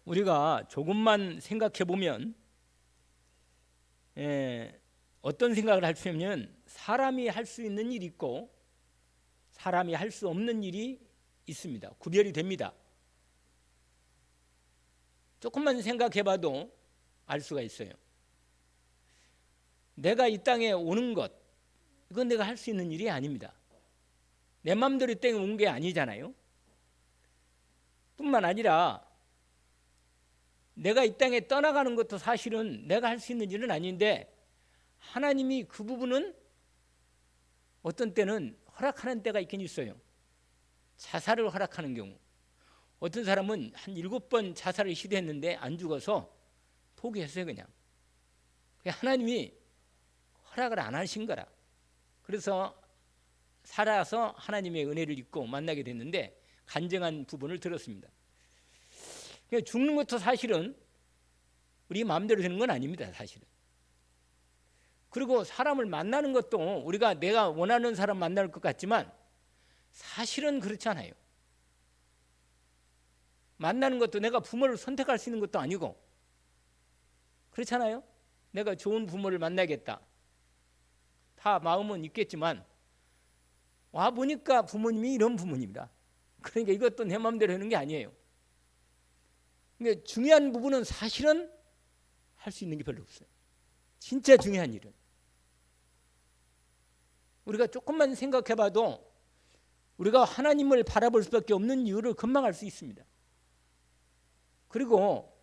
우리가 조금만 생각해 보면 어떤 생각을 할 수 있냐면 사람이 할 수 있는 일이 있고 사람이 할 수 없는 일이 있습니다. 구별이 됩니다. 조금만 생각해 봐도 알 수가 있어요. 내가 이 땅에 오는 것, 이건 내가 할 수 있는 일이 아닙니다. 내 마음대로 이 땅에 온 게 아니잖아요. 뿐만 아니라 내가 이 땅에 떠나가는 것도 사실은 내가 할 수 있는 일은 아닌데 하나님이 그 부분은 어떤 때는 허락하는 때가 있긴 있어요. 자살을 허락하는 경우. 어떤 사람은 한 7번 자살을 시도했는데 안 죽어서 포기했어요. 그냥 하나님이 허락을 안 하신 거라. 그래서 살아서 하나님의 은혜를 입고 만나게 됐는데 간증한 부분을 들었습니다. 죽는 것도 사실은 우리 마음대로 되는 건 아닙니다. 사실은. 그리고 사람을 만나는 것도 우리가 내가 원하는 사람 만날 것 같지만 사실은 그렇지 않아요. 만나는 것도 내가 부모를 선택할 수 있는 것도 아니고 그렇잖아요. 내가 좋은 부모를 만나겠다. 다 마음은 있겠지만 와 보니까 부모님이 이런 부모님이다. 그러니까 이것도 내 마음대로 하는 게 아니에요. 그러니까 중요한 부분은 사실은 할 수 있는 게 별로 없어요. 진짜 중요한 일은. 우리가 조금만 생각해봐도 우리가 하나님을 바라볼 수밖에 없는 이유를 금방 알 수 있습니다. 그리고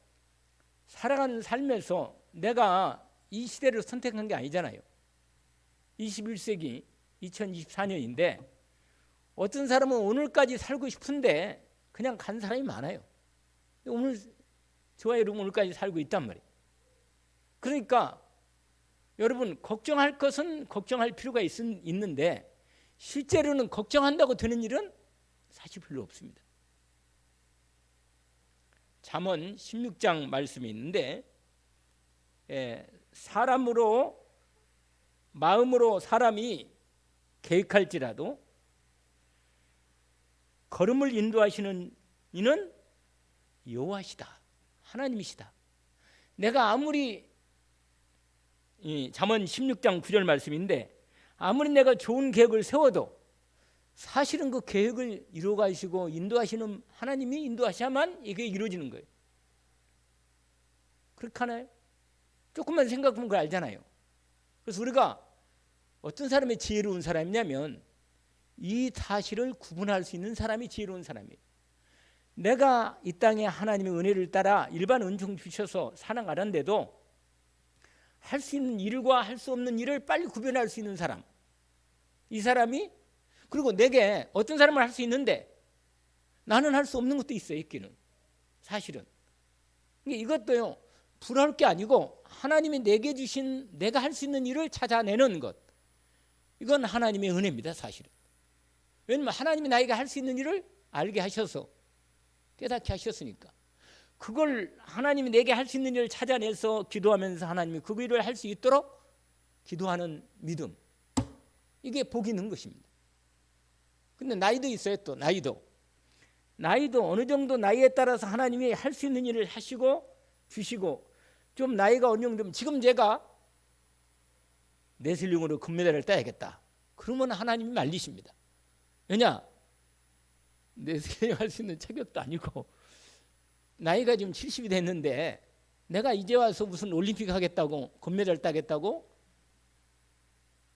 살아가는 삶에서 내가 이 시대를 선택한 게 아니잖아요. 21세기 2024년인데 어떤 사람은 오늘까지 살고 싶은데 그냥 간 사람이 많아요. 오늘 저와 여러분 오늘까지 살고 있단 말이에요. 그러니까 여러분 걱정할 것은 걱정할 필요가 있는데 실제로는 걱정한다고 되는 일은 사실 별로 없습니다. 잠언 16장 말씀이 있는데 사람으로 마음으로 사람이 계획할지라도 걸음을 인도하시는 이는 여호와시다. 하나님이시다. 내가 아무리 잠언 16장 9절 말씀인데 아무리 내가 좋은 계획을 세워도 사실은 그 계획을 이루어가시고 인도하시는 하나님이 인도하셔야만 이게 이루어지는 거예요. 그렇게 하나요? 조금만 생각하면 그걸 알잖아요. 그래서 우리가 어떤 사람이 지혜로운 사람이냐면 이 사실을 구분할 수 있는 사람이 지혜로운 사람이에요. 내가 이 땅에 하나님의 은혜를 따라 일반 은총 주셔서 살아가는데도 할 수 있는 일과 할 수 없는 일을 빨리 구별할 수 있는 사람. 이 사람이 그리고 내게 어떤 사람은 할 수 있는데 나는 할 수 없는 것도 있어요. 있기는. 사실은. 이것도요. 불화할 게 아니고 하나님이 내게 주신 내가 할 수 있는 일을 찾아내는 것. 이건 하나님의 은혜입니다. 사실은. 왜냐하면 하나님이 나에게 할 수 있는 일을 알게 하셔서 깨닫게 하셨으니까. 그걸 하나님이 내게 할 수 있는 일을 찾아내서 기도하면서 하나님이 그 일을 할 수 있도록 기도하는 믿음. 이게 복이 있는 것입니다. 근데 나이도 있어요. 또 나이도 어느 정도 나이에 따라서 하나님이 할 수 있는 일을 하시고 주시고 좀 나이가 어느 정도 되면 지금 제가 레슬링으로 금메달을 따야겠다. 그러면 하나님이 말리십니다. 왜냐? 레슬링 할 수 있는 체격도 아니고 나이가 지금 70이 됐는데 내가 이제 와서 무슨 올림픽 하겠다고 금메달 따겠다고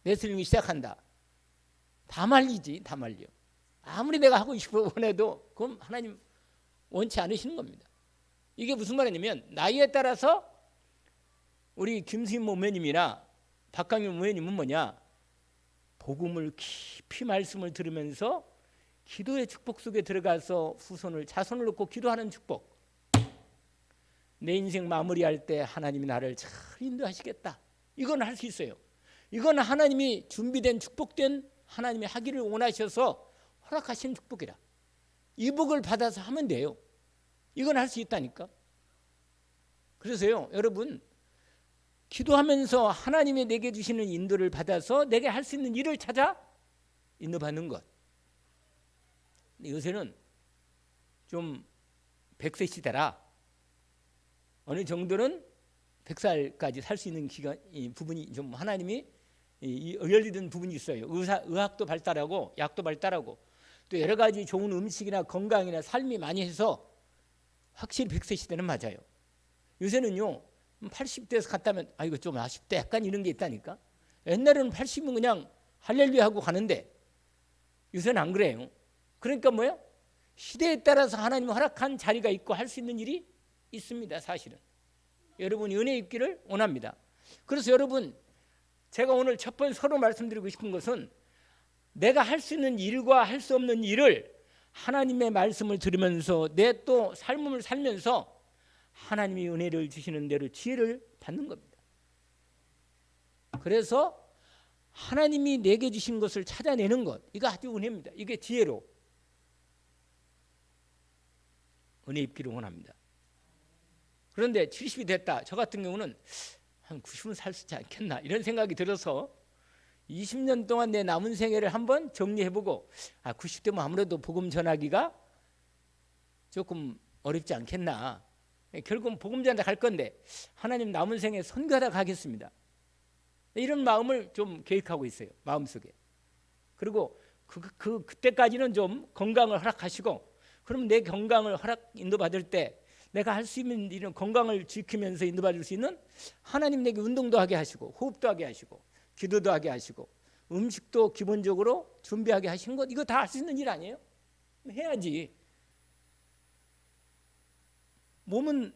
레슬링을 시작한다. 다 말리지. 다 말려. 아무리 내가 하고 싶어 원해도 그럼 하나님 원치 않으시는 겁니다. 이게 무슨 말이냐면 나이에 따라서 우리 김수임 목사님이나 박강윤 목사님은 뭐냐? 복음을 깊이 말씀을 들으면서 기도의 축복 속에 들어가서 자손을 놓고 기도하는 축복. 내 인생 마무리할 때 하나님이 나를 잘 인도하시겠다. 이건 할 수 있어요. 이건 하나님이 준비된 축복된 하나님이 하기를 원하셔서 허락하신 축복이라. 이 복을 받아서 하면 돼요. 이건 할 수 있다니까. 그래서요, 여러분 기도하면서 하나님이 내게 주시는 인도를 받아서 내게 할 수 있는 일을 찾아 인도받는 것. 요새는 좀 100세 시대라 어느 정도는 100살까지 살 수 있는 기간, 이 부분이 좀 하나님이 열리는 부분이 있어요. 의학도 발달하고 약도 발달하고 또 여러 가지 좋은 음식이나 건강이나 삶이 많이 해서 확실히 100세 시대는 맞아요. 요새는요 80대에서 갔다면 아 이거 좀 아쉽다 약간 이런 게 있다니까. 옛날에는 80은 그냥 할렐루야 하고 가는데 요새는 안 그래요. 그러니까 뭐예요? 시대에 따라서 하나님 허락한 자리가 있고 할 수 있는 일이 있습니다. 사실은 여러분이 은혜 있기를 원합니다. 그래서 여러분 제가 오늘 첫 번째 서로 말씀드리고 싶은 것은 내가 할 수 있는 일과 할 수 없는 일을 하나님의 말씀을 들으면서 내 또 삶을 살면서 하나님이 은혜를 주시는 대로 지혜를 받는 겁니다. 그래서 하나님이 내게 주신 것을 찾아내는 것, 이거 아주 은혜입니다. 이게 지혜로 은혜 입기를 원합니다. 그런데 70이 됐다. 저 같은 경우는 한 90은 살 수 있지 않겠나 이런 생각이 들어서 20년 동안 내 남은 생애를 한번 정리해보고 90대면 아무래도 복음 전하기가 조금 어렵지 않겠나. 결국은 복음 전하다 갈 건데 하나님 남은 생애 선교하다 가겠습니다. 이런 마음을 좀 계획하고 있어요. 마음속에. 그리고 그때까지는 좀 건강을 허락하시고 그럼 내 건강을 인도받을 때 내가 할 수 있는 일은 건강을 지키면서 인도받을 수 있는 하나님 내게 운동도 하게 하시고 호흡도 하게 하시고 기도도 하게 하시고 음식도 기본적으로 준비하게 하신 것 이거 다 할 수 있는 일 아니에요? 해야지. 몸은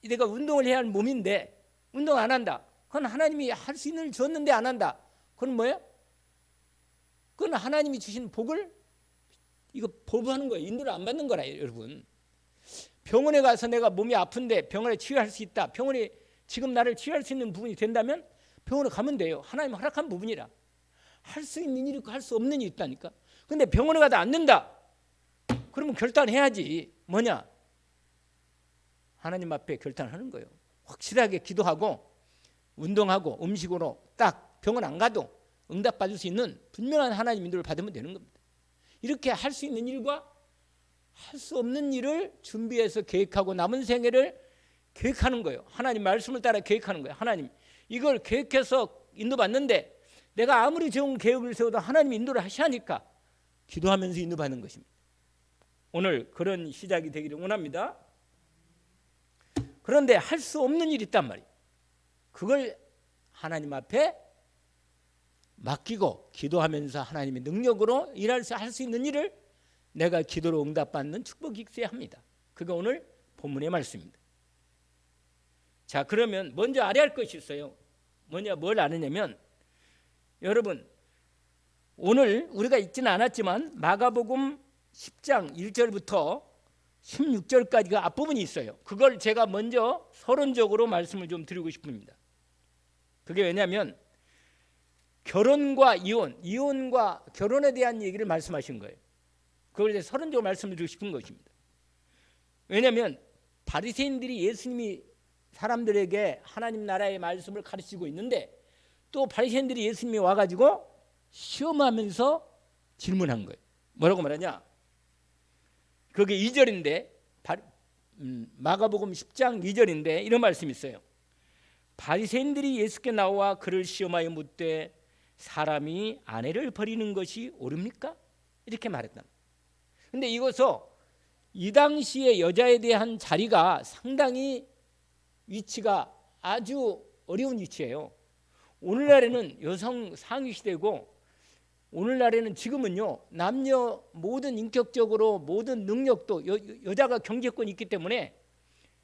내가 운동을 해야 할 몸인데 운동 안 한다. 그건 하나님이 할 수 있는 일 줬는데 안 한다. 그건 뭐예요? 그건 하나님이 주신 복을 이거 보부하는 거예요. 인도를 안 받는 거라 여러분. 병원에 가서 내가 몸이 아픈데 병원에 치유할 수 있다. 병원이 지금 나를 치유할 수 있는 부분이 된다면 병원에 가면 돼요. 하나님 허락한 부분이라. 할 수 있는 일이 있고 할 수 없는 일이 있다니까. 근데 병원에 가도 안 된다. 그러면 결단해야지. 뭐냐? 하나님 앞에 결단하는 거예요. 확실하게 기도하고 운동하고 음식으로 딱 병원 안 가도 응답받을 수 있는 분명한 하나님 인도를 받으면 되는 겁니다. 이렇게 할 수 있는 일과 할 수 없는 일을 준비해서 계획하고 남은 생애를 계획하는 거예요. 하나님 말씀을 따라 계획하는 거예요. 하나님 이걸 계획해서 인도받는데 내가 아무리 좋은 계획을 세워도 하나님이 인도를 하시니까 기도하면서 인도받는 것입니다. 오늘 그런 시작이 되기를 원합니다. 그런데 할 수 없는 일이 있단 말이에요. 그걸 하나님 앞에 맡기고 기도하면서 하나님의 능력으로 할 수 있는 일을 내가 기도로 응답받는 축복이 있어야 합니다. 그게 오늘 본문의 말씀입니다. 자, 그러면 먼저 알아야 할 것이 있어요. 뭘 아느냐면 여러분 오늘 우리가 읽지는 않았지만 마가복음 10장 1절부터 16절까지가 앞부분이 있어요. 그걸 제가 먼저 서론적으로 말씀을 좀 드리고 싶습니다. 그게 왜냐하면 결혼과 이혼과 결혼에 대한 얘기를 말씀하신 거예요. 그걸 이제 서론적으로 말씀을 드리고 싶은 것입니다. 왜냐하면 바리새인들이 예수님이 사람들에게 하나님 나라의 말씀을 가르치고 있는데 또 바리새인들이 예수님이 와가지고 시험하면서 질문한 거예요. 뭐라고 말하냐? 그게 2절인데 마가복음 10장 2절인데 이런 말씀이 있어요. 바리새인들이 예수께 나와 그를 시험하여 묻되 사람이 아내를 버리는 것이 옳습니까? 이렇게 말했다. 근데 이것서 이 당시의 여자에 대한 자리가 상당히 위치가 아주 어려운 위치예요. 오늘날에는 여성 상위 시대고 오늘날에는 지금은요 남녀 모든 인격적으로 모든 능력도 여자가 경제권이 있기 때문에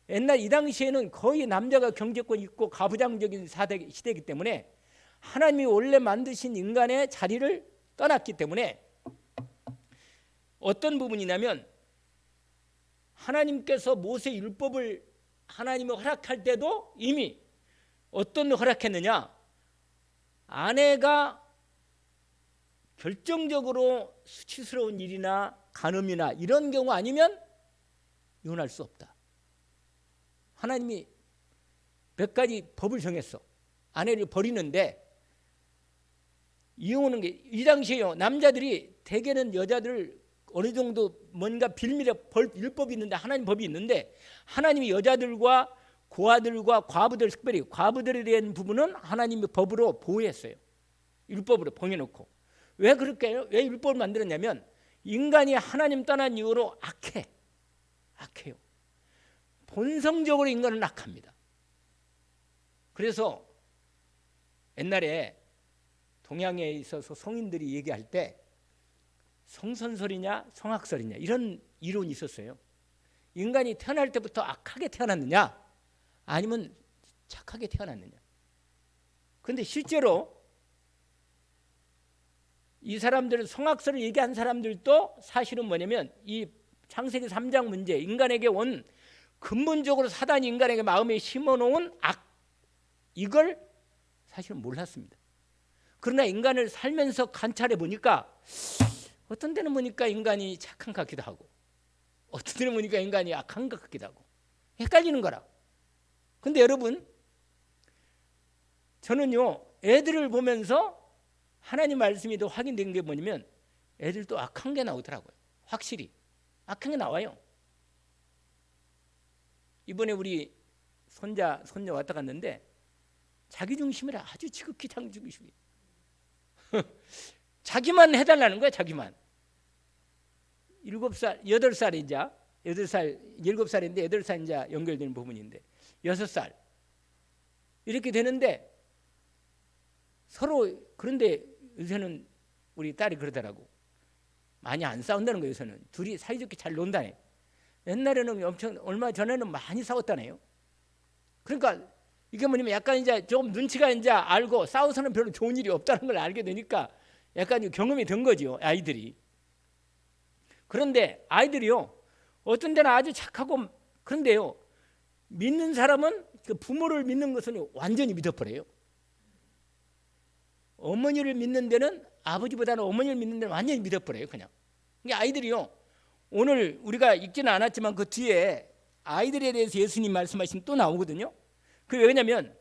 옛날 이 당시에는 거의 남자가 경제권이 있고 가부장적인 시대이기 때문에 하나님이 원래 만드신 인간의 자리를 떠났기 때문에 어떤 부분이냐면 하나님께서 모세 율법을 하나님이 허락할 때도 이미 어떤 허락했느냐? 아내가 결정적으로 수치스러운 일이나 간음이나 이런 경우 아니면 이혼할 수 없다. 하나님이 몇 가지 법을 정했어. 아내를 버리는데 이혼하는 게 이 당시에요. 남자들이 대개는 여자들을 어느 정도 뭔가 빌미의 율법이 있는데 하나님 법이 있는데 하나님이 여자들과 고아들과 과부들, 특별히 과부들에 대한 부분은 하나님이 법으로 보호했어요. 율법으로 봉해놓고. 왜 그렇게 해요? 왜 율법을 만들었냐면 인간이 하나님 떠난 이후로 악해요. 본성적으로 인간은 악합니다. 그래서 옛날에 동양에 있어서 성인들이 얘기할 때 성선설이냐 성악설이냐 이런 이론이 있었어요. 인간이 태어날 때부터 악하게 태어났느냐 아니면 착하게 태어났느냐. 그런데 실제로 이 사람들 성악설을 얘기한 사람들도 사실은 뭐냐면 이 창세기 3장 문제, 인간에게 온 근본적으로 사단이 인간에게 마음에 심어놓은 악, 이걸 사실은 몰랐습니다. 그러나 인간을 살면서 관찰해 보니까 어떤 데는 보니까 인간이 착한 것 같기도 하고 어떤 데는 보니까 인간이 악한 것 같기도 하고 헷갈리는 거라. 근데 여러분, 저는요 애들을 보면서 하나님 말씀이 더 확인된 게 뭐냐면 애들도 악한 게 나오더라고요. 확실히 악한 게 나와요. 이번에 우리 손자 손녀 왔다 갔는데 자기 중심이라 아주 지극히 자기 중심이에요. 자기만 해달라는 거야. 자기만. 7살, 8살이자 8살, 7살인데 8살 이제 연결되는 부분인데 6살 이렇게 되는데 서로. 그런데 요새는 우리 딸이 그러더라고. 많이 안 싸운다는 거예요. 요새는 둘이 사이좋게 잘 논다네. 옛날에는 엄청 얼마 전에는 많이 싸웠다네요. 그러니까 이게 뭐냐면 약간 이제 좀 눈치가 이제 알고 싸워서는 별로 좋은 일이 없다는 걸 알게 되니까 약간 경험이 된 거죠, 아이들이. 그런데 아이들이요 어떤 데는 아주 착하고, 그런데요 믿는 사람은 그 부모를 믿는 것은 완전히 믿어버려요. 어머니를 믿는 데는, 아버지보다는 어머니를 믿는 데는 완전히 믿어버려요. 그냥. 그러니까 아이들이요 오늘 우리가 읽지는 않았지만 그 뒤에 아이들에 대해서 예수님 말씀하신 또 나오거든요. 그게 왜냐면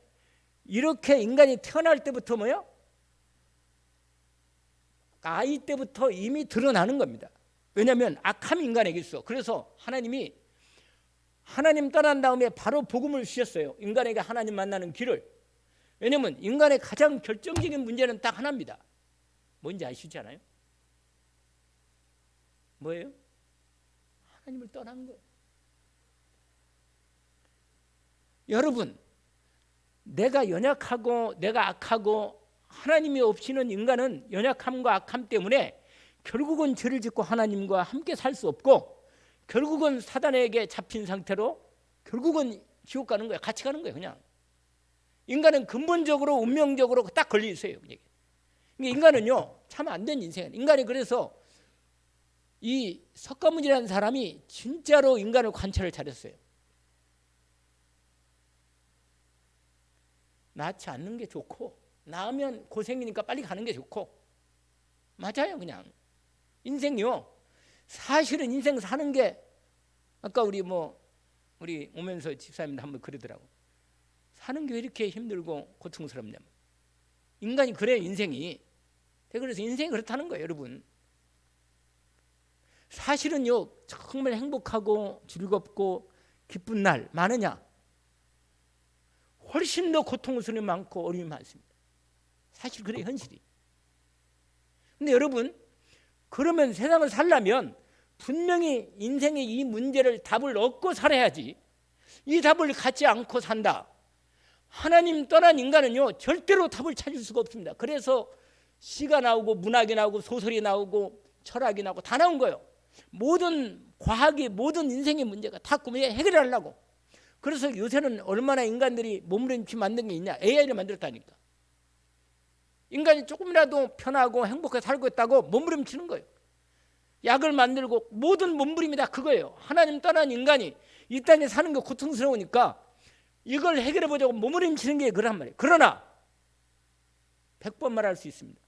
이렇게 인간이 태어날 때부터 뭐요? 아이 때부터 이미 드러나는 겁니다. 왜냐하면 악함이 인간에게 있어. 그래서 하나님이 하나님 떠난 다음에 바로 복음을 주셨어요. 인간에게 하나님 만나는 길을. 왜냐하면 인간의 가장 결정적인 문제는 딱 하나입니다. 뭔지 아시지 않아요? 뭐예요? 하나님을 떠난 거예요. 여러분, 내가 연약하고 내가 악하고 하나님이 없이는 인간은 연약함과 악함 때문에 결국은 죄를 짓고 하나님과 함께 살 수 없고 결국은 사단에게 잡힌 상태로 결국은 지옥 가는 거예요. 같이 가는 거예요. 그냥. 인간은 근본적으로 운명적으로 딱 걸려 있어요. 인간은요 참 안 된 인생이에요. 인간이 그래서 이 석가모니라는 사람이 진짜로 인간을 관찰을 잘했어요. 낳지 않는 게 좋고 낳으면 고생이니까 빨리 가는 게 좋고. 맞아요. 그냥 인생이요 사실은 인생 사는 게, 아까 우리 오면서 집사님도 한번 그러더라고. 사는 게 왜 이렇게 힘들고 고통스럽냐면 인간이 그래요. 인생이. 그래서 인생이 그렇다는 거예요. 여러분, 사실은요 정말 행복하고 즐겁고 기쁜 날 많으냐? 훨씬 더 고통스러움이 많고 어려움이 많습니다. 사실 그래 현실이. 근데 여러분, 그러면 세상을 살려면 분명히 인생의 이 문제를 답을 얻고 살아야지. 이 답을 갖지 않고 산다. 하나님 떠난 인간은요 절대로 답을 찾을 수가 없습니다. 그래서 시가 나오고 문학이 나오고 소설이 나오고 철학이 나오고 다 나온 거예요. 모든 과학이, 모든 인생의 문제가 다 꿈에 해결하려고. 그래서 요새는 얼마나 인간들이 몸부림치 만든 게 있냐. AI를 만들었다니까. 인간이 조금이라도 편하고 행복하게 살고 있다고 몸부림치는 거예요. 약을 만들고 모든 몸부림이 다 그거예요. 하나님 떠난 인간이 이 땅에 사는 게 고통스러우니까 이걸 해결해 보자고 몸부림치는 게 그란 말이에요. 그러나 100번 말할 수 있습니다.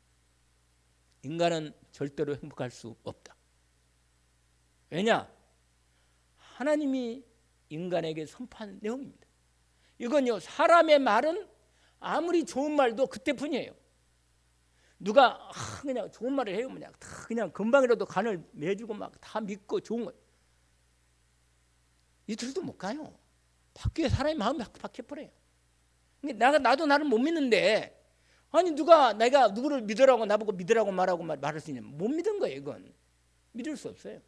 인간은 절대로 행복할 수 없다. 왜냐? 하나님이 인간에게 선포한 내용입니다. 이건요 사람의 말은 아무리 좋은 말도 그때뿐이에요. 누가 그냥 좋은 말을 해요. 그냥 금방이라도 간을 매주고 막 다 믿고 좋은 거 이틀도 못 가요. 바뀌어 사람의 마음이 바뀌어버려요. 나도 나를 못 믿는데 아니 누가 내가 누구를 믿으라고 나보고 믿으라고 말할 수 있냐? 못 믿은 거예요. 이건 믿을 수 없어요.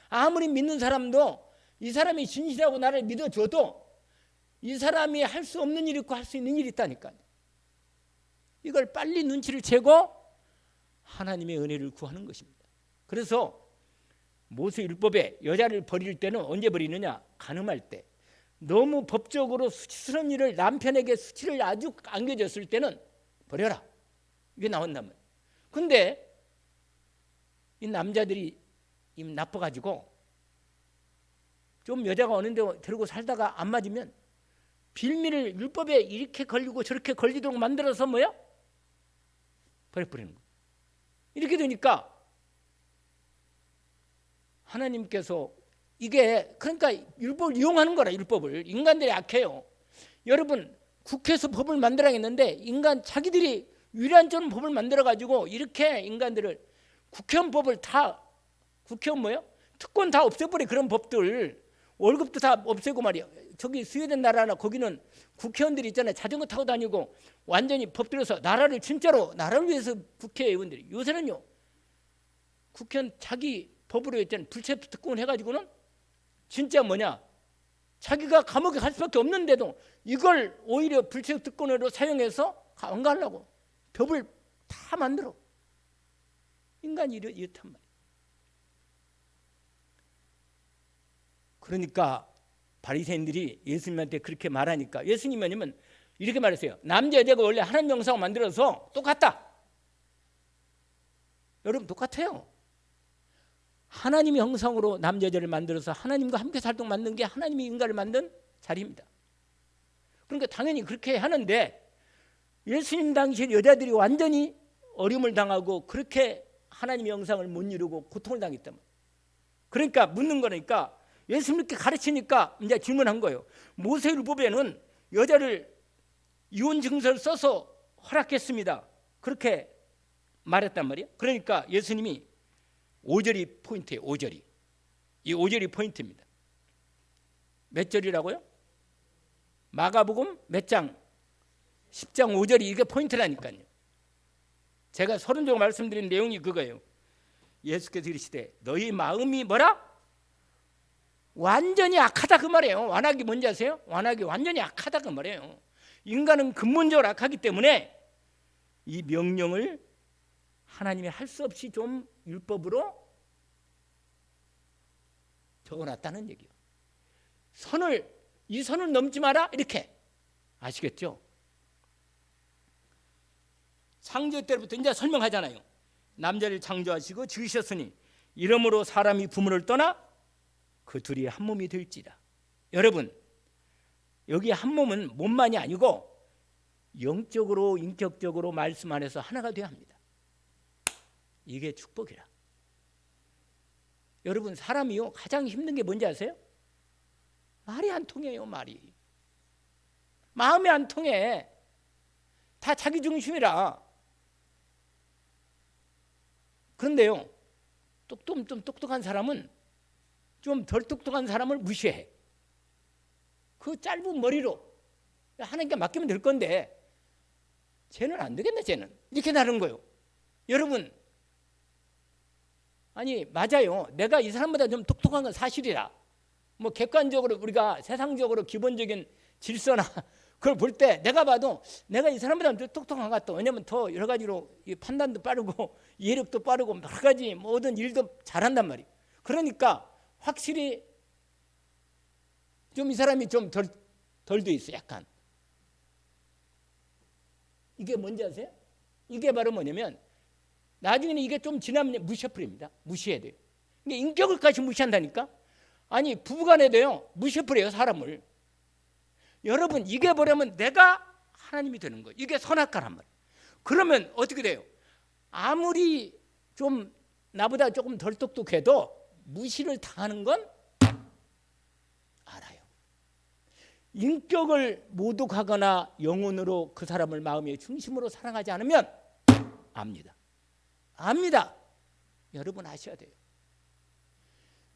아무리 믿는 사람도 이 사람이 진실하고 나를 믿어줘도 이 사람이 할 수 없는 일이 있고 할 수 있는 일이 있다니까요. 이걸 빨리 눈치를 채고 하나님의 은혜를 구하는 것입니다. 그래서 모세율법에 여자를 버릴 때는 언제 버리느냐? 간음할 때. 너무 법적으로 수치스러운 일을 남편에게 수치를 아주 안겨줬을 때는 버려라. 이게 나온단 말이에요. 근데 이 남자들이 나빠가지고 좀 여자가 어느 데 데리고 살다가 안 맞으면 빌미를 율법에 이렇게 걸리고 저렇게 걸리도록 만들어서 뭐야? 버려버리는 거예요. 이렇게 되니까 하나님께서 이게 그러니까 율법을 이용하는 거라. 율법을 인간들이 악해요. 여러분 국회에서 법을 만들어야겠는데 인간 자기들이 위란전 법을 만들어가지고 이렇게 인간들을 국회의원법을 다 국회의원 뭐요? 특권 다 없애버려. 그런 법들 월급도 다 없애고 말이야. 저기 스웨덴 나라나 거기는 국회의원들이 있잖아요. 자전거 타고 다니고 완전히 법 들여서 나라를 진짜로 나라를 위해서 국회의원들이 요새는요 국회의원 자기 법으로 있잖아요. 불체포 특권 해가지고는 진짜 뭐냐 자기가 감옥에 갈 수밖에 없는데도 이걸 오히려 불체포 특권으로 사용해서 안 가려고 법을 다 만들어. 인간이 이렇단 말이에요. 그러니까 바리새인들이 예수님한테 그렇게 말하니까 예수님이 뭐냐면 이렇게 말했어요. 남자 여자가 원래 하나님 형상을 만들어서 똑같다. 여러분 똑같아요. 하나님의 형상으로 남자 여자를 만들어서 하나님과 함께 살도록 만든 게 하나님이 인간을 만든 자리입니다. 그러니까 당연히 그렇게 하는데 예수님 당시에 여자들이 완전히 어려움을 당하고 그렇게 하나님의 형상을 못 이루고 고통을 당했단 말이에요. 그러니까 묻는 거니까 예수님 이렇게 가르치니까 이제 질문한 거예요. 모세율법에는 여자를 이혼 증서를 써서 허락했습니다. 그렇게 말했단 말이에요. 그러니까 예수님이 5절이 포인트예요. 5절이. 이 5절이 포인트입니다. 몇 절이라고요? 마가복음 몇 장? 10장 5절이 이게 포인트라니까요. 제가 서론적으로 말씀드린 내용이 그거예요. 예수께서 이르시되 너희 마음이 뭐라? 완전히 악하다 그 말이에요. 완악이 뭔지 아세요? 완악이 완전히 악하다 그 말이에요. 인간은 근본적으로 악하기 때문에 이 명령을 하나님이 할 수 없이 좀 율법으로 적어놨다는 얘기예요. 이 선을 넘지 마라 이렇게 아시겠죠? 창조 때부터 이제 설명하잖아요. 남자를 창조하시고 지으셨으니 이러므로 사람이 부모를 떠나 그 둘이 한 몸이 될지라. 여러분 여기 한 몸은 몸만이 아니고 영적으로 인격적으로 말씀 안에서 하나가 되어야 합니다. 이게 축복이라. 여러분 사람이요 가장 힘든 게 뭔지 아세요? 말이 안 통해요. 말이 마음이 안 통해. 다 자기 중심이라. 그런데요 좀 똑똑한 사람은 좀 덜 똑똑한 사람을 무시해. 그 짧은 머리로 하나님께 맡기면 될 건데 쟤는 안 되겠네. 쟤는 이렇게 다른 거예요. 여러분 아니 맞아요. 내가 이 사람보다 좀 똑똑한 건 사실이라. 뭐 객관적으로 우리가 세상적으로 기본적인 질서나 그걸 볼 때 내가 봐도 내가 이 사람보다 좀 똑똑한 것 같다. 왜냐하면 더 여러 가지로 판단도 빠르고 이해력도 빠르고 여러 가지 모든 일도 잘한단 말이에요. 그러니까 확실히 좀 이 사람이 좀 덜 돼 있어. 약간. 이게 뭔지 아세요? 이게 바로 뭐냐면 나중에는 이게 좀 지나면 무시해버립니다. 무시해야 돼요. 이게 인격을까지 무시한다니까. 아니 부부간에도요 무시해버려요 사람을. 여러분 이게 뭐냐면 내가 하나님이 되는 거예요. 이게 선악과란 말이에요. 그러면 어떻게 돼요? 아무리 좀 나보다 조금 덜 똑똑해도 무시를 당하는 건 알아요. 인격을 모독하거나 영혼으로 그 사람을 마음의 중심으로 사랑하지 않으면 압니다. 여러분 아셔야 돼요.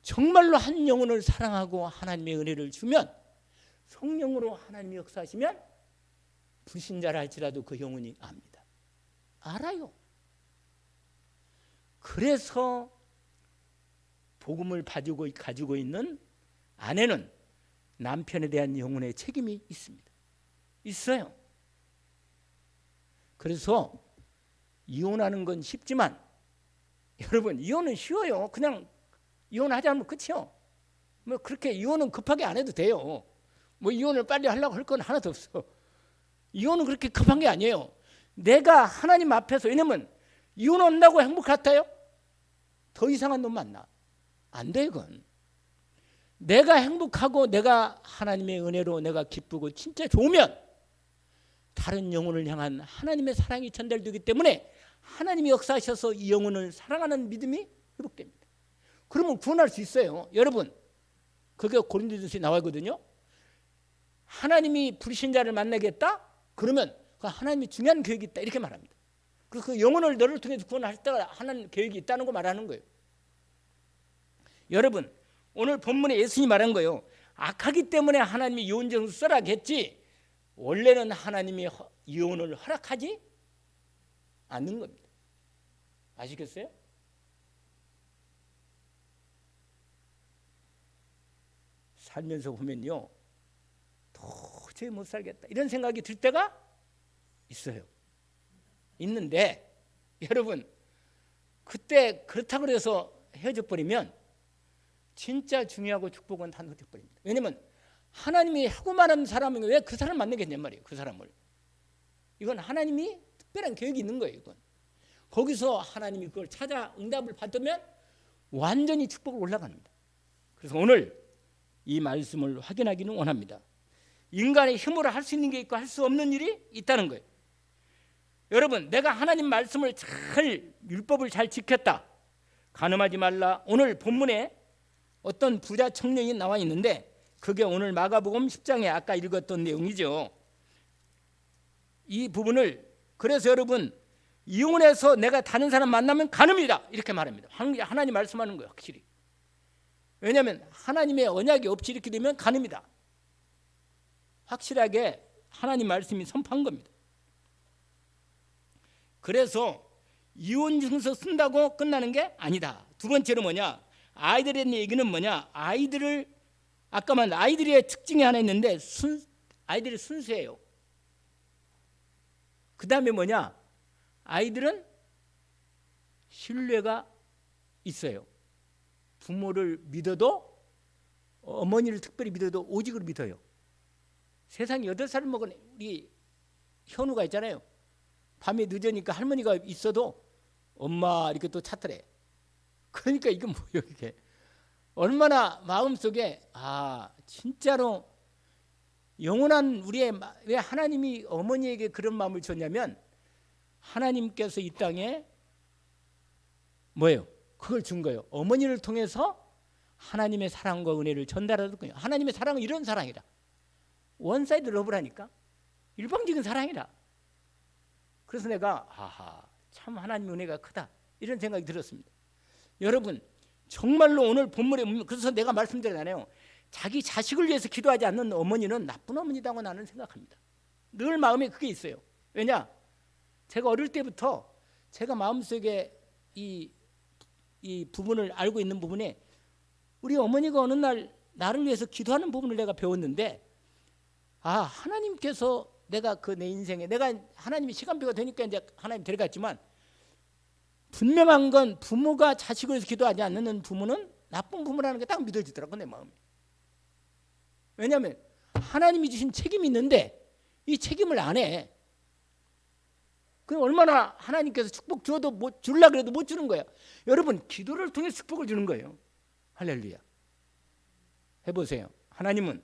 정말로 한 영혼을 사랑하고 하나님의 은혜를 주면 성령으로 하나님이 역사하시면 불신자라 할지라도 그 영혼이 압니다. 알아요. 그래서 복음을 가지고 있는 아내는 남편에 대한 영혼의 책임이 있습니다. 있어요. 그래서 이혼하는 건 쉽지만 여러분, 이혼은 쉬워요. 그냥 이혼하자면 끝이요. 뭐 그렇게 이혼은 급하게 안 해도 돼요. 뭐 이혼을 빨리 하려고 할 건 하나도 없어. 이혼은 그렇게 급한 게 아니에요. 내가 하나님 앞에서, 왜냐면 이혼한다고 행복 같아요? 더 이상한 놈 만나. 안 돼, 이건. 내가 행복하고 내가 하나님의 은혜로 내가 기쁘고 진짜 좋으면 다른 영혼을 향한 하나님의 사랑이 전달되기 때문에 하나님이 역사하셔서 이 영혼을 사랑하는 믿음이 회복됩니다. 그러면 구원할 수 있어요. 여러분, 그게 고린도전서에 나와 있거든요. 하나님이 불신자를 만나겠다? 그러면 그 하나님이 중요한 계획이 있다, 이렇게 말합니다. 그래서 그 영혼을 너를 통해서 구원하셨다가 하는 계획이 있다는 거 말하는 거예요. 여러분, 오늘 본문에 예수님이 말한 거예요. 악하기 때문에 하나님이 이혼정을 써라겠지 원래는 하나님이 이혼을 허락하지 않는 겁니다. 아시겠어요? 살면서 보면요, 도저히 못 살겠다 이런 생각이 들 때가 있어요. 있는데 여러분, 그때 그렇다고 해서 헤어져 버리면 진짜 중요하고 축복은 다 놓쳐 버립니다. 왜냐면 하나님이 하고 말하는 사람은 왜 그 사람을 만나겠냔 말이에요. 그 사람을. 이건 하나님이 특별한 계획이 있는 거예요. 이건. 거기서 하나님이 그걸 찾아 응답을 받으면 완전히 축복을 올라갑니다. 그래서 오늘 이 말씀을 확인하기는 원합니다. 인간의 힘으로 할 수 있는 게 있고 할 수 없는 일이 있다는 거예요. 여러분, 내가 하나님 말씀을 잘, 율법을 잘 지켰다, 간음하지 말라. 오늘 본문에 어떤 부자 청년이 나와 있는데 그게 오늘 마가복음 10장에 아까 읽었던 내용이죠. 이 부분을, 그래서 여러분, 이혼해서 내가 다른 사람 만나면 간음이다 이렇게 말합니다. 하나님 말씀하는 거예요. 확실히. 왜냐하면 하나님의 언약이 없이 이렇게 되면 간음이다. 확실하게 하나님 말씀이 선포한 겁니다. 그래서 이혼 증서 쓴다고 끝나는 게 아니다. 두 번째로 뭐냐, 아이들의 얘기는 뭐냐, 아이들을 아까 말 아이들의 특징이 하나 있는데 아이들이 순수해요. 그 다음에 뭐냐, 아이들은 신뢰가 있어요. 부모를 믿어도, 어머니를 특별히 믿어도 오직을 믿어요. 세상에 8살 먹은 우리 현우가 있잖아요. 밤에 늦으니까 할머니가 있어도 엄마 이렇게 또 찾더래. 그러니까 이건 뭐예요, 이게? 얼마나 마음속에 진짜로 영원한 우리의, 왜 하나님이 어머니에게 그런 마음을 줬냐면 하나님께서 이 땅에 뭐예요? 그걸 준 거예요. 어머니를 통해서 하나님의 사랑과 은혜를 전달하는 거예요. 하나님의 사랑은 이런 사랑이다. 원사이드 러브라니까. 일방적인 사랑이다. 그래서 내가 참 하나님의 은혜가 크다 이런 생각이 들었습니다. 여러분, 정말로 오늘 본문에, 그래서 내가 말씀드리잖아요. 자기 자식을 위해서 기도하지 않는 어머니는 나쁜 어머니다고 나는 생각합니다. 늘 마음에 그게 있어요. 왜냐? 제가 어릴 때부터 제가 마음속에 이 부분을 알고 있는 부분에 우리 어머니가 어느 날 나를 위해서 기도하는 부분을 내가 배웠는데, 하나님께서 내가 내 인생에, 내가 하나님이 시간표가 되니까 이제 하나님 데려갔지만, 분명한 건 부모가 자식을 위해서 기도하지 않는 부모는 나쁜 부모라는 게 딱 믿어지더라고, 내 마음에. 왜냐하면 하나님이 주신 책임이 있는데 이 책임을 안 해. 그럼 얼마나 하나님께서 축복 줘도 못 주려고 그래도 못 주는 거야. 여러분, 기도를 통해 축복을 주는 거예요. 할렐루야. 해보세요. 하나님은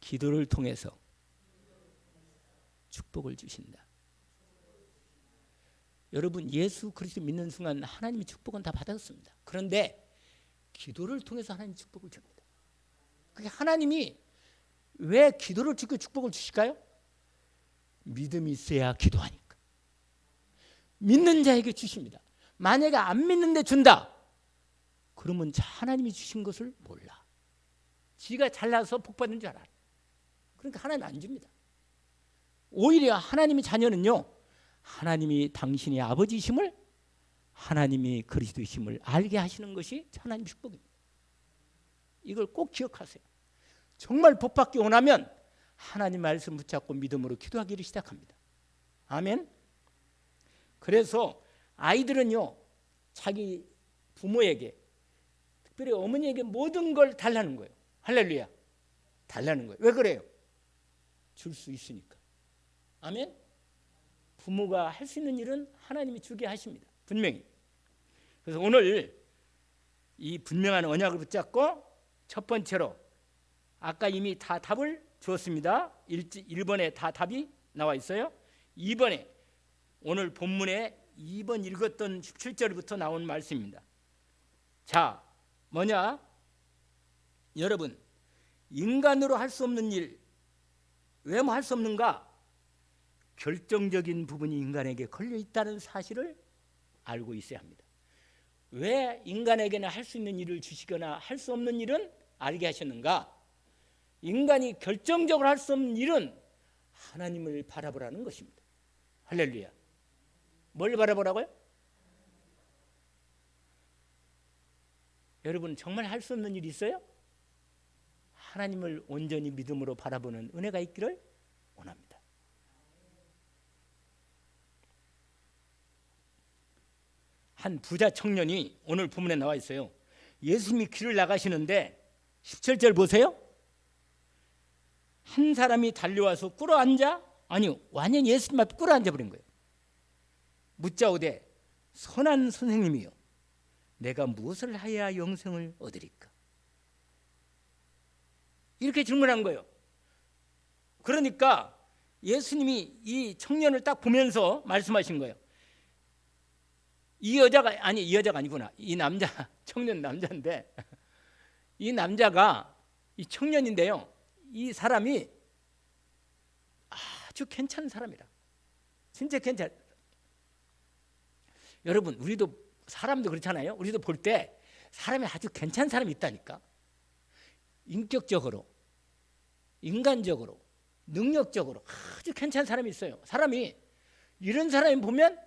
기도를 통해서 축복을 주신다. 여러분, 예수 그리스도 믿는 순간 하나님의 축복은 다 받았습니다. 그런데 기도를 통해서 하나님 축복을 줍니다. 그게 하나님이 왜 기도를 듣고 축복을 주실까요? 믿음이 있어야 기도하니까. 믿는 자에게 주십니다. 만약에 안 믿는데 준다, 그러면 하나님이 주신 것을 몰라. 지가 잘나서 복 받는 줄 알아. 그러니까 하나님 안 줍니다. 오히려 하나님의 자녀는요, 하나님이 당신의 아버지심을, 하나님이 그리스도이심을 알게 하시는 것이 하나님 축복입니다. 이걸 꼭 기억하세요. 정말 복 받기 원하면 하나님 말씀 붙잡고 믿음으로 기도하기를 시작합니다. 아멘. 그래서 아이들은요, 자기 부모에게, 특별히 어머니에게 모든 걸 달라는 거예요. 할렐루야. 달라는 거예요. 왜 그래요? 줄 수 있으니까. 아멘. 부모가 할 수 있는 일은 하나님이 주게 하십니다. 분명히. 그래서 오늘 이 분명한 언약을 붙잡고 첫 번째로 아까 이미 다 답을 주었습니다. 1번에 다 답이 나와 있어요. 2번에 오늘 본문에 2번 읽었던 17절부터 나온 말씀입니다. 자, 뭐냐? 여러분, 인간으로 할 수 없는 일, 왜 뭐 할 수 없는가? 결정적인 부분이 인간에게 걸려 있다는 사실을 알고 있어야 합니다. 왜 인간에게는 할 수 있는 일을 주시거나 할 수 없는 일은 알게 하셨는가? 인간이 결정적으로 할 수 없는 일은 하나님을 바라보라는 것입니다. 할렐루야. 뭘 바라보라고요? 여러분, 정말 할 수 없는 일이 있어요? 하나님을 온전히 믿음으로 바라보는 은혜가 있기를 원합니다. 한 부자 청년이 오늘 본문에 나와 있어요. 예수님이 길을 나가시는데 17절 보세요. 한 사람이 달려와서 꿇어앉아, 아니요, 완전히 예수님 앞에 꿇어앉아 버린 거예요. 묻자오되 선한 선생님이요, 내가 무엇을 하여야 영생을 얻으리까? 이렇게 질문한 거예요. 그러니까 예수님이 이 청년을 딱 보면서 말씀하신 거예요. 이 여자가, 아니 이 여자가 아니구나, 이 남자, 청년 남자인데 이 남자가 이 청년인데요, 이 사람이 아주 괜찮은 사람이라. 진짜 괜찮. 여러분, 우리도 사람도 그렇잖아요. 우리도 볼 때 사람이 아주 괜찮은 사람이 있다니까. 인격적으로, 인간적으로, 능력적으로 아주 괜찮은 사람이 있어요. 사람이, 이런 사람이 보면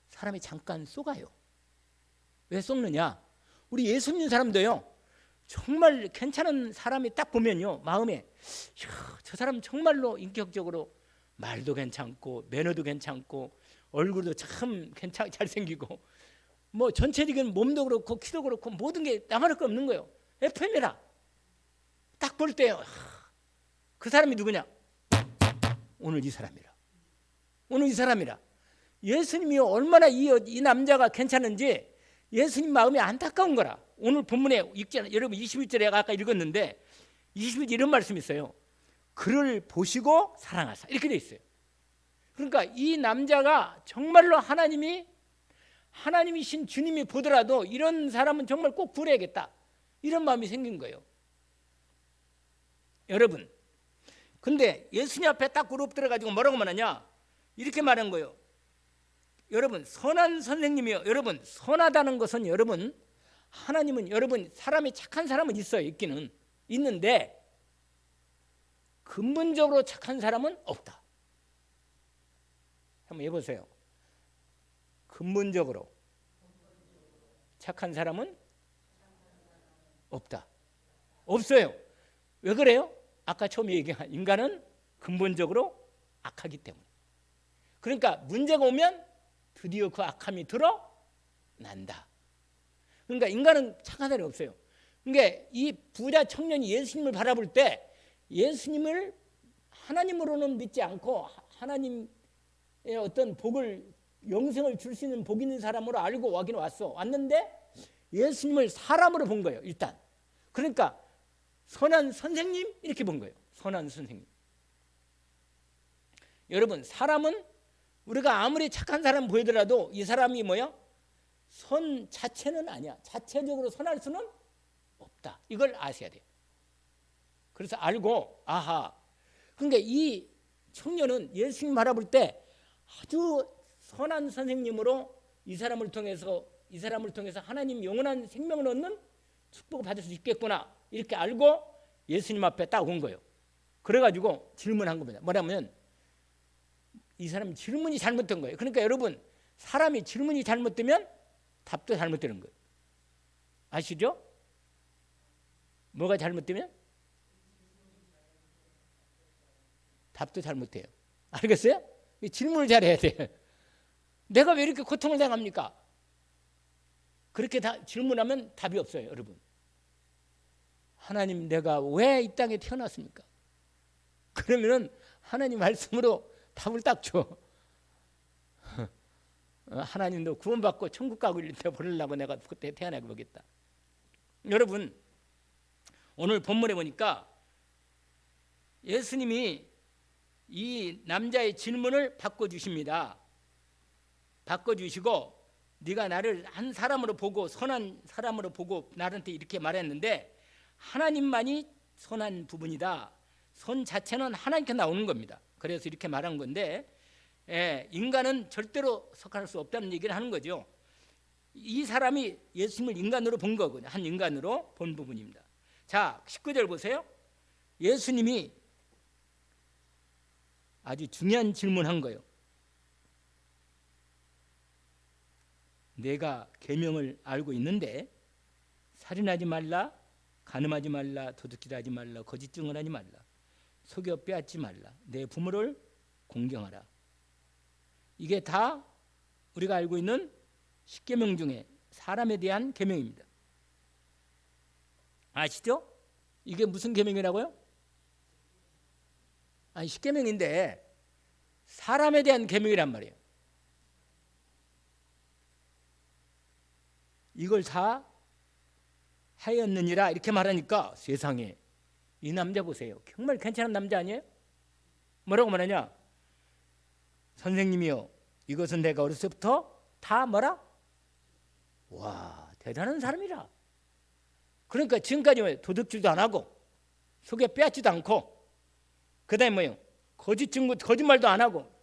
사람이 잠깐 쏘가요. 왜 쏘느냐? 우리 예수 믿는 사람도요, 정말 괜찮은 사람이 딱 보면요, 마음에 저 사람 정말로 인격적으로 말도 괜찮고 매너도 괜찮고 얼굴도 참 잘생기고 뭐 전체적인 몸도 그렇고 키도 그렇고 모든 게 나만할 거 없는 거예요. FM이라 딱 볼 때요, 그 사람이 누구냐? 오늘 이 사람이라. 오늘 이 사람이라. 예수님이 얼마나 이 남자가 괜찮은지 예수님 마음이 안타까운 거라. 오늘 본문에 읽잖아요. 여러분 21절에 아까 읽었는데 21절 이런 말씀이 있어요. 그를 보시고 사랑하사, 이렇게 돼 있어요. 그러니까 이 남자가 정말로 하나님이신 주님이 보더라도 이런 사람은 정말 꼭 구해야겠다, 이런 마음이 생긴 거예요. 여러분, 근데 예수님 앞에 딱 무릎 들어가지고 뭐라고 말하냐? 이렇게 말한 거예요. 여러분, 선한 선생님이요. 여러분, 선하다는 것은, 여러분, 하나님은, 여러분, 사람이 착한 사람은 있어요. 있기는 있는데 근본적으로 착한 사람은 없다. 한번 해보세요. 근본적으로 착한 사람은 없다. 없어요. 왜 그래요? 아까 처음에 얘기한 인간은 근본적으로 악하기 때문에. 그러니까 문제가 오면 드디어 그 악함이 드러난다. 그러니까 인간은 착한 사람이 없어요. 그러니까 이 부자 청년이 예수님을 바라볼 때 예수님을 하나님으로는 믿지 않고 하나님의 어떤 복을, 영생을 줄 수 있는 복 있는 사람으로 알고 왔는데 예수님을 사람으로 본 거예요. 일단. 그러니까 선한 선생님, 이렇게 본 거예요. 선한 선생님. 여러분, 사람은 우리가 아무리 착한 사람 보이더라도 이 사람이 뭐야? 선 자체는 아니야. 자체적으로 선할 수는 없다. 이걸 아셔야 돼요. 그래서 알고, 아하, 그러니까 이 청년은 예수님 바라볼 때 아주 선한 선생님으로 이 사람을 통해서 이 사람을 통해서 하나님 영원한 생명을 얻는 축복을 받을 수 있겠구나 이렇게 알고 예수님 앞에 딱 온 거예요. 그래가지고 질문한 겁니다. 뭐냐면 이 사람이 질문이 잘못된 거예요. 그러니까 여러분 사람이 질문이 잘못되면 답도 잘못되는 거예요. 아시죠? 뭐가 잘못되면? 답도 잘못해요. 알겠어요? 질문을 잘해야 돼요. 내가 왜 이렇게 고통을 당합니까? 그렇게 질문하면 답이 없어요. 여러분, 하나님 내가 왜 이 땅에 태어났습니까? 그러면은 하나님 말씀으로 답을 딱 줘. 하나님도 구원받고 천국 가고 이럴 때 보내려고 내가 그때 태어나게 보겠다. 여러분, 오늘 본문에 보니까 예수님이 이 남자의 질문을 바꿔주십니다. 바꿔주시고 네가 나를 한 사람으로 보고 선한 사람으로 보고 나한테 이렇게 말했는데 하나님만이 선한 부분이다. 선 자체는 하나님께 나오는 겁니다. 그래서 이렇게 말한 건데 인간은 절대로 속할 수 없다는 얘기를 하는 거죠. 이 사람이 예수님을 인간으로 본 거거든요. 한 인간으로 본 부분입니다. 자, 19절 보세요. 예수님이 아주 중요한 질문한 거예요. 내가 계명을 알고 있는데 살인하지 말라, 간음하지 말라, 도둑질하지 말라, 거짓 증언하지 말라, 속여 빼앗지 말라, 내 부모를 공경하라. 이게 다 우리가 알고 있는 10계명 중에 사람에 대한 계명입니다. 아시죠? 이게 무슨 계명이라고요? 아니 10계명인데 사람에 대한 계명이란 말이에요. 이걸 다 하였느니라 이렇게 말하니까 세상에 이 남자 보세요. 정말 괜찮은 남자 아니에요? 뭐라고 말하냐? 선생님이요, 이것은 내가 어렸을 때부터 다 뭐라? 와, 대단한 사람이라. 그러니까 지금까지 도둑질도 안 하고 속에 빼앗지도 않고 그 다음에 뭐요? 거짓말도 안 하고,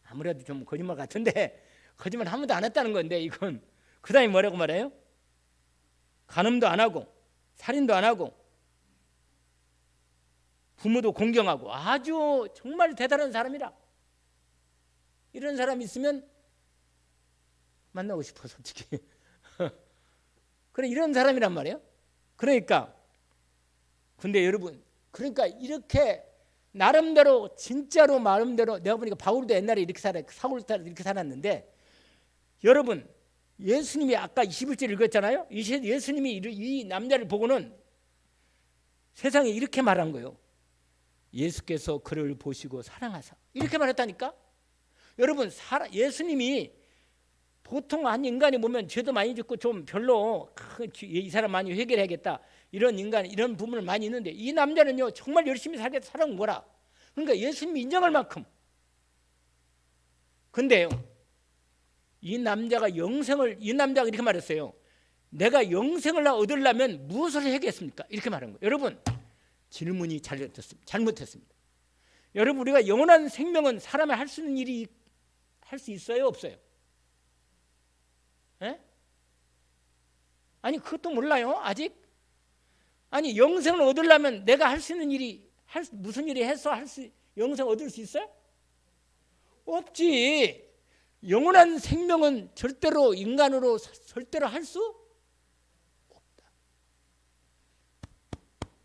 아무래도 좀 거짓말 같은데 거짓말 한 번도 안 했다는 건데 이건 그 다음에 뭐라고 말해요? 간음도 안 하고 살인도 안 하고 부모도 공경하고 아주 정말 대단한 사람이라. 이런 사람이 있으면 만나고 싶어 솔직히. 그래, 이런 사람이란 말이에요. 그러니까 근데 여러분, 그러니까 이렇게 나름대로 진짜로 마음대로, 내가 보니까 바울도 옛날에 이렇게 사울도 이렇게 살았는데, 여러분 예수님이 아까 21절 읽었잖아요. 예수님이 이 남자를 보고는 세상에 이렇게 말한 거예요. 예수께서 그를 보시고 사랑하사, 이렇게 말했다니까. 여러분, 예수님이 보통 한 인간이 보면 죄도 많이 짓고 좀 별로 이 사람 많이 회개해야겠다 이런 인간, 이런 부분을 많이 있는데 이 남자는요 정말 열심히 살겠다 살아온 거라. 그러니까 예수님이 인정할 만큼. 근데요, 이 남자가 이렇게 말했어요. 내가 영생을 얻으려면 무엇을 해야겠습니까? 이렇게 말한 거예요. 여러분, 질문이 잘못했습니다. 여러분, 우리가 영원한 생명은 사람이 할 수 있는 일이 할 수 있어요, 없어요? 에? 아니 그것도 몰라요 아직? 아니 영생을 얻으려면 내가 할 수 있는 일이 무슨 일이 해서 영생 얻을 수 있어요? 없지. 영원한 생명은 절대로 인간으로 절대로 할 수 없다.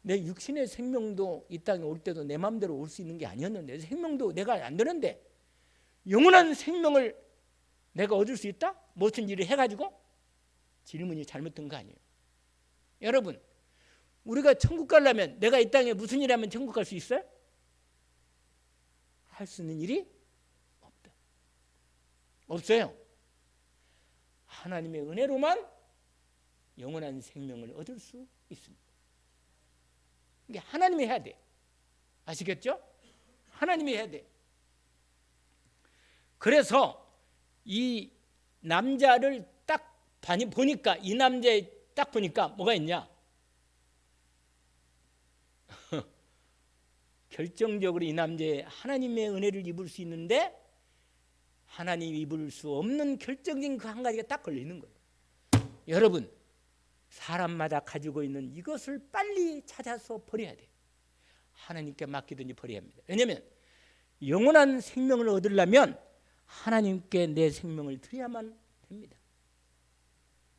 내 육신의 생명도 이 땅에 올 때도 내 마음대로 올 수 있는 게 아니었는데, 생명도 내가 안 되는데 영원한 생명을 내가 얻을 수 있다? 무슨 일을 해가지고? 질문이 잘못된 거 아니에요. 여러분, 우리가 천국 가려면 내가 이 땅에 무슨 일 하면 천국 갈 수 있어요? 할 수 있는 일이 없다. 없어요. 하나님의 은혜로만 영원한 생명을 얻을 수 있습니다. 이게 하나님이 해야 돼. 아시겠죠? 하나님이 해야 돼. 그래서 이 남자를 딱 보니까, 이 남자에 딱 보니까 뭐가 있냐? 결정적으로 이 남자의 하나님의 은혜를 입을 수 있는데 하나님이 입을 수 없는 결정적인 그 한 가지가 딱 걸려 있는 거예요. 여러분, 사람마다 가지고 있는 이것을 빨리 찾아서 버려야 돼요. 하나님께 맡기든지 버려야 합니다. 왜냐하면 영원한 생명을 얻으려면 하나님께 내 생명을 드려야만 됩니다.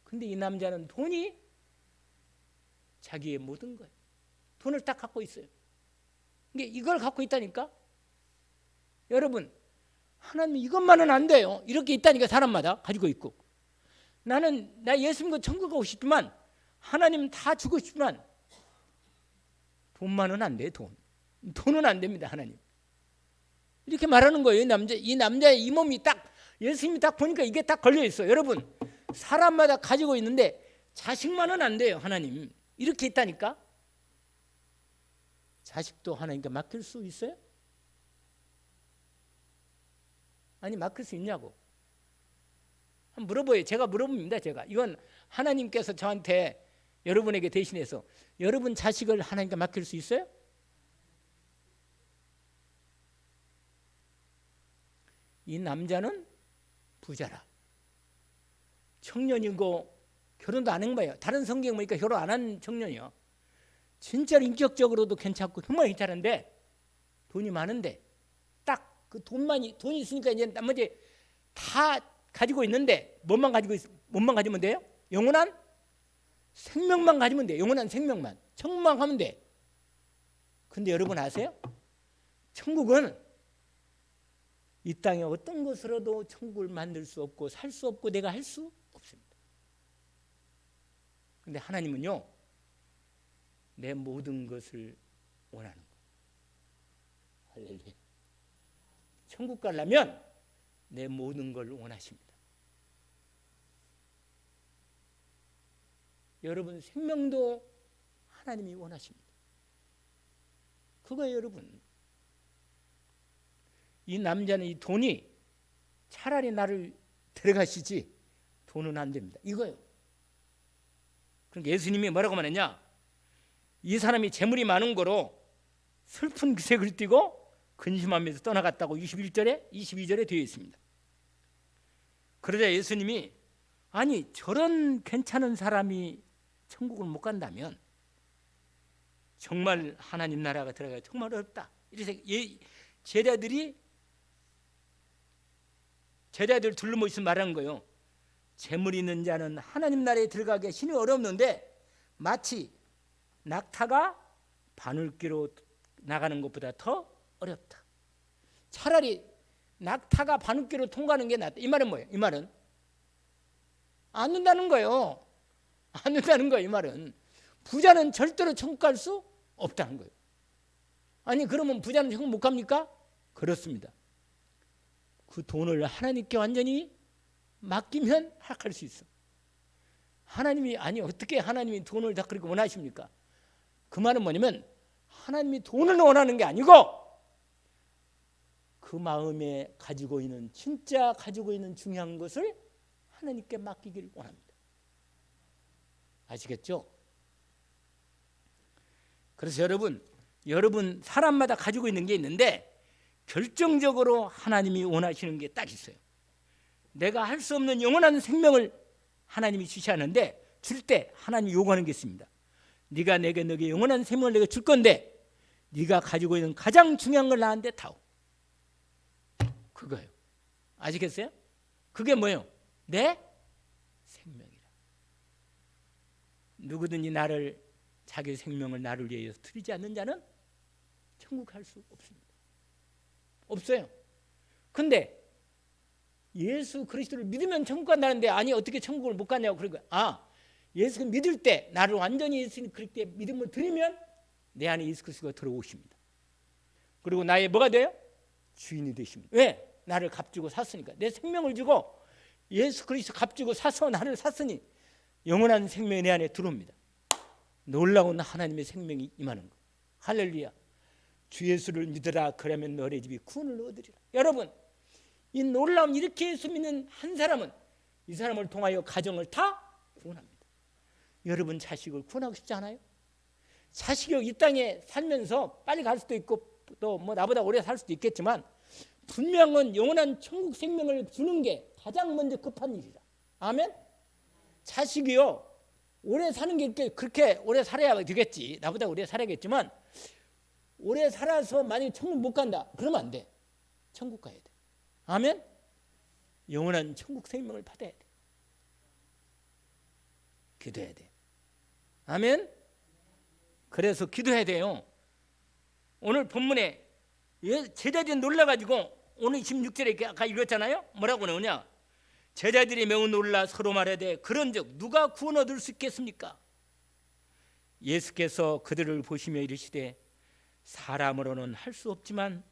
근데 이 남자는 돈이 자기의 모든 거예요. 돈을 딱 갖고 있어요. 이걸 갖고 있다니까. 여러분, 하나님 이것만은 안 돼요. 이렇게 있다니까. 사람마다 가지고 있고. 나 예수 믿고 천국 가고 싶지만, 하나님 다 주고 싶지만 돈만은 안 돼. 돈은 안 됩니다. 하나님 이렇게 말하는 거예요. 이 남자의 이 몸이 딱, 예수님이 딱 보니까 이게 딱 걸려 있어요. 여러분, 사람마다 가지고 있는데 자식만은 안 돼요. 하나님 이렇게 있다니까. 자식도 하나님께 맡길 수 있어요? 아니, 맡길 수 있냐고 한번 물어봐요. 제가 물어봅니다. 이건 하나님께서 저한테, 여러분에게 대신해서, 여러분 자식을 하나님께 맡길 수 있어요? 이 남자는 부자라, 청년이고 결혼도 안 한 거예요. 다른 성경 보니까 결혼 안 한 청년이요. 진짜 인격적으로도 괜찮고 정말 괜찮은데 돈이 많은데, 딱 그 돈이 있으니까 이제 나머지 다 가지고 있는데 뭐만 가지면 돼요? 영원한 생명만 가지면 돼요. 영원한 생명만, 천국만 가면 돼. 근데 여러분 아세요? 천국은 이 땅에 어떤 것으로도 천국을 만들 수 없고 살 수 없고 내가 할 수 없습니다. 근데 하나님은요, 내 모든 것을 원하는 거예요. 할렐루야. 천국 가려면 내 모든 걸 원하십니다. 여러분 생명도 하나님이 원하십니다. 그거예요. 여러분, 이 남자는 이 돈이, 차라리 나를 데려가시지 돈은 안 됩니다. 이거예요. 그러니까 예수님이 뭐라고 말했냐? 이 사람이 재물이 많은 거로 슬픈 기색을 띠고 근심하면서 떠나갔다고 21절에 22절에 되어 있습니다. 그러자 예수님이, 아니 저런 괜찮은 사람이 천국을 못 간다면 정말 하나님 나라가 들어가기 정말 어렵다. 이래서 제자들 둘러모여서 말하는 거예요. 재물 있는 자는 하나님 나라에 들어가기 신이 어렵는데 마치 낙타가 바늘귀로 나가는 것보다 더 어렵다. 차라리 낙타가 바늘귀로 통과하는 게 낫다. 이 말은 뭐예요? 이 말은 안 된다는 거예요. 안 된다는 거예요. 이 말은 부자는 절대로 천국 갈 수 없다는 거예요. 아니 그러면 부자는 천국 못 갑니까? 그렇습니다. 그 돈을 하나님께 완전히 맡기면 할 수 있어. 하나님이, 아니 어떻게 하나님이 돈을 다 그렇게 원하십니까? 그 말은 뭐냐면 하나님이 돈을 원하는 게 아니고 그 마음에 가지고 있는, 진짜 가지고 있는 중요한 것을 하나님께 맡기기를 원합니다. 아시겠죠? 그래서 여러분 사람마다 가지고 있는 게 있는데 결정적으로 하나님이 원하시는 게 딱 있어요. 내가 할 수 없는 영원한 생명을 하나님이 주시하는데, 줄 때 하나님이 요구하는 게 있습니다. 네가 내게 영원한 생명을 내가 줄 건데 네가 가지고 있는 가장 중요한 걸 나한테 다오. 그거예요. 아시겠어요? 그게 뭐예요? 내 생명이라. 누구든지 자기 생명을 나를 위해서 드리지 않는 자는 천국 갈 수 없습니다. 없어요. 근데 예수 그리스도를 믿으면 천국 간다는데, 아니 어떻게 천국을 못 가냐고 그러니까, 예수 믿을 때, 나를 완전히 예수 그리스도에 믿음을 드리면 내 안에 예수 그리스도가 들어오십니다. 그리고 나의 뭐가 돼요? 주인이 되십니다. 왜? 나를 값주고 샀으니까. 내 생명을 주고 예수 그리스도 값주고 사서 나를 샀으니 영원한 생명이 내 안에 들어옵니다. 놀라운 하나님의 생명이 임하는 거. 할렐루야. 주 예수를 믿으라, 그러면 너희 집이 구원을 얻으리라. 여러분, 이 놀라운, 이렇게 예수 믿는 한 사람은 이 사람을 통하여 가정을 다 구원합니다. 여러분 자식을 구원하고 싶지 않아요? 자식이 이 땅에 살면서 빨리 갈 수도 있고 또 뭐 나보다 오래 살 수도 있겠지만 분명한 영원한 천국 생명을 주는 게 가장 먼저 급한 일이다. 아멘? 자식이요 오래 사는 게 그렇게 오래 살아야 되겠지. 나보다 오래 살아야겠지만 오래 살아서 만약에 천국 못 간다 그러면 안 돼. 천국 가야 돼. 아멘. 영원한 천국 생명을 받아야 돼. 기도해야 돼. 아멘. 그래서 기도해야 돼요. 오늘 본문에 제자들이 놀라가지고 오늘 26절에 아까 읽었잖아요. 뭐라고 나오냐. 제자들이 매우 놀라 서로 말하되 그런즉 누가 구원 얻을 수 있겠습니까? 예수께서 그들을 보시며 이르시되 사람으로는 할 수 없지만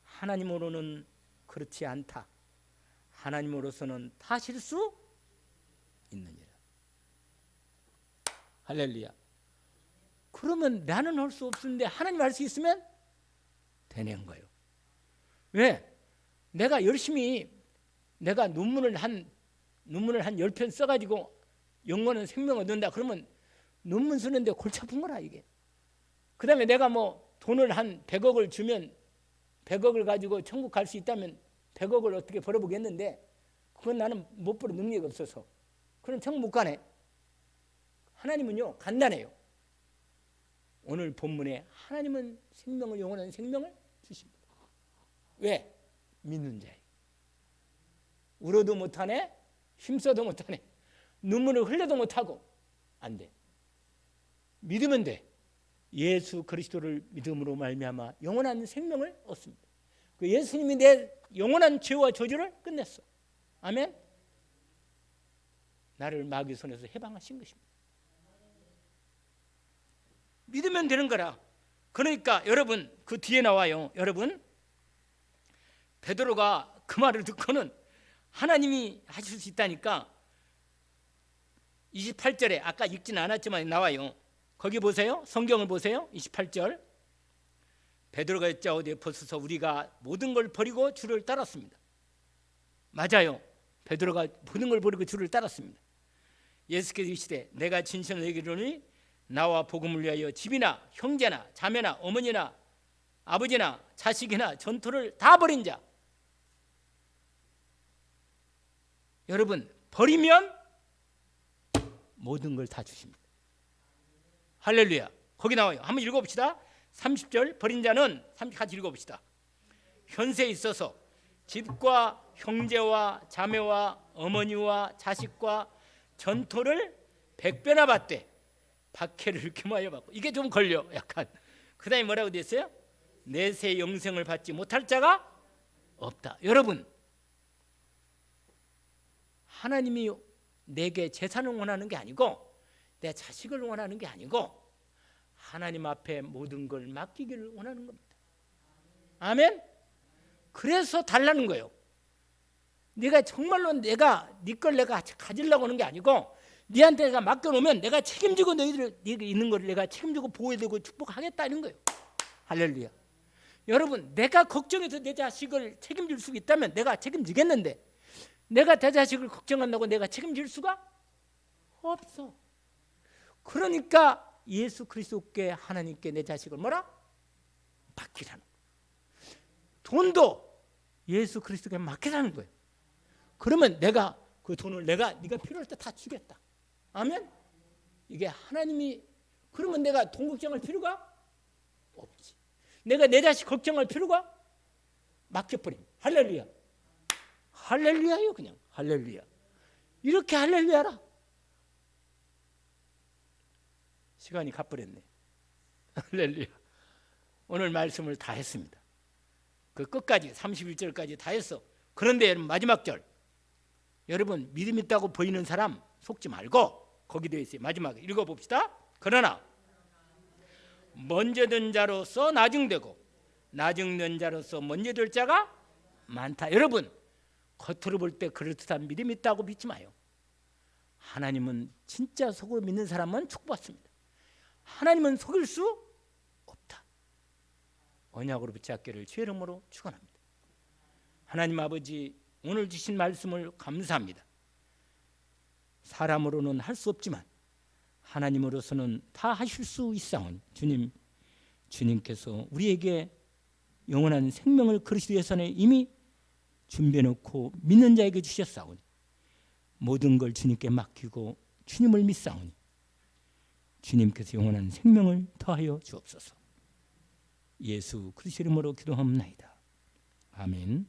하나님으로는 그렇지 않다. 하나님으로서는 다 하실 수 있느니라. 할렐루야. 그러면 나는 할 수 없는데 하나님 할 수 있으면 되는 거예요. 왜? 내가 열심히 내가 논문을 한 10편 써가지고 영원한 생명을 얻는다 그러면 논문 쓰는데 골치 아픈 거라 이게. 그 다음에 내가 뭐 돈을 한 100억을 주면 100억을 가지고 천국 갈 수 있다면 100억을 어떻게 벌어보겠는데 그건 나는 못 벌어 능력이 없어서 그럼 천국 못 가네. 하나님은요 간단해요. 오늘 본문에 하나님은 생명을 영원한 생명을 주십니다. 왜? 믿는 자예요. 울어도 못하네, 힘써도 못하네, 눈물을 흘려도 못하고 안 돼. 믿으면 돼. 예수 그리스도를 믿음으로 말미암아 영원한 생명을 얻습니다. 그 예수님이 내 영원한 죄와 저주를 끝냈어. 아멘. 나를 마귀 손에서 해방하신 것입니다. 믿으면 되는 거라. 그러니까 여러분 그 뒤에 나와요. 여러분 베드로가 그 말을 듣고는 하나님이 하실 수 있다니까 28절에 아까 읽지는 않았지만 나와요. 거기 보세요. 성경을 보세요. 28절 베드로가 여짜오되 벗어서 우리가 모든 걸 버리고 주를 따랐습니다. 맞아요. 베드로가 모든 걸 버리고 주를 따랐습니다. 예수께서 이르시되 내가 진실로 너희에게 이르노니 나와 복음을 위하여 집이나 형제나 자매나 어머니나 아버지나 자식이나 전토를 다 버린 자. 여러분 버리면 모든 걸 다 주십니다. 할렐루야. 거기 나와요. 한번 읽어봅시다. 30절 버린 자는 같이 읽어봅시다. 현세에 있어서 집과 형제와 자매와 어머니와 자식과 전토를 100배나 받되 박해를 금하여 받고. 이게 좀 걸려 약간. 그 다음에 뭐라고 되어 있어요? 내세 영생을 받지 못할 자가 없다. 여러분 하나님이 내게 재산을 원하는 게 아니고 내 자식을 원하는 게 아니고 하나님 앞에 모든 걸 맡기기를 원하는 겁니다. 아멘. 그래서 달라는 거예요. 내가 정말로 내가 네 걸 내가 가지려고 하는 게 아니고 네한테 내가 맡겨놓으면 내가 책임지고 너희들 있는 걸 내가 책임지고 보호해주고 축복하겠다는 거예요. 할렐루야. 여러분 내가 걱정해서 내 자식을 책임질 수 있다면 내가 책임지겠는데 내가 내 자식을 걱정한다고 내가 책임질 수가 없어. 그러니까 예수 그리스도께 하나님께 내 자식을 뭐라? 맡기라는 거예요. 돈도 예수 그리스도께 맡기라는 거예요. 그러면 내가 그 돈을 네가 필요할 때 다 주겠다. 아멘. 이게 하나님이 그러면 내가 돈 걱정할 필요가 없지. 내가 내 자식 걱정할 필요가 맡겨버림. 할렐루야. 할렐루야요. 그냥 할렐루야. 이렇게 할렐루야라. 시간이 가버렸네. 할렐루야. 오늘 말씀을 다 했습니다. 그 끝까지 31절까지 다 했어. 그런데 마지막 절 여러분 믿음 있다고 보이는 사람 속지 말고 거기 되어 있어요. 마지막에 읽어봅시다. 그러나 먼저 된 자로서 나중되고 나중된 자로서 먼저 될 자가 많다. 여러분 겉으로 볼 때 그럴듯한 믿음 있다고 믿지 마요. 하나님은 진짜 속으로 믿는 사람은 축복받습니다. 하나님은 속일 수 없다. 언약으로 붙잡기를 주의 이름으로 축원합니다. 하나님 아버지 오늘 주신 말씀을 감사합니다. 사람으로는 할 수 없지만 하나님으로서는 다 하실 수 있사오니 주님께서 우리에게 영원한 생명을 그리스도 예산에 이미 준비해놓고 믿는 자에게 주셨사오니 모든 걸 주님께 맡기고 주님을 믿사오니 주님께서 영원한 생명을 더하여 주옵소서. 예수 그리스도 이름으로 기도합나이다. 아멘.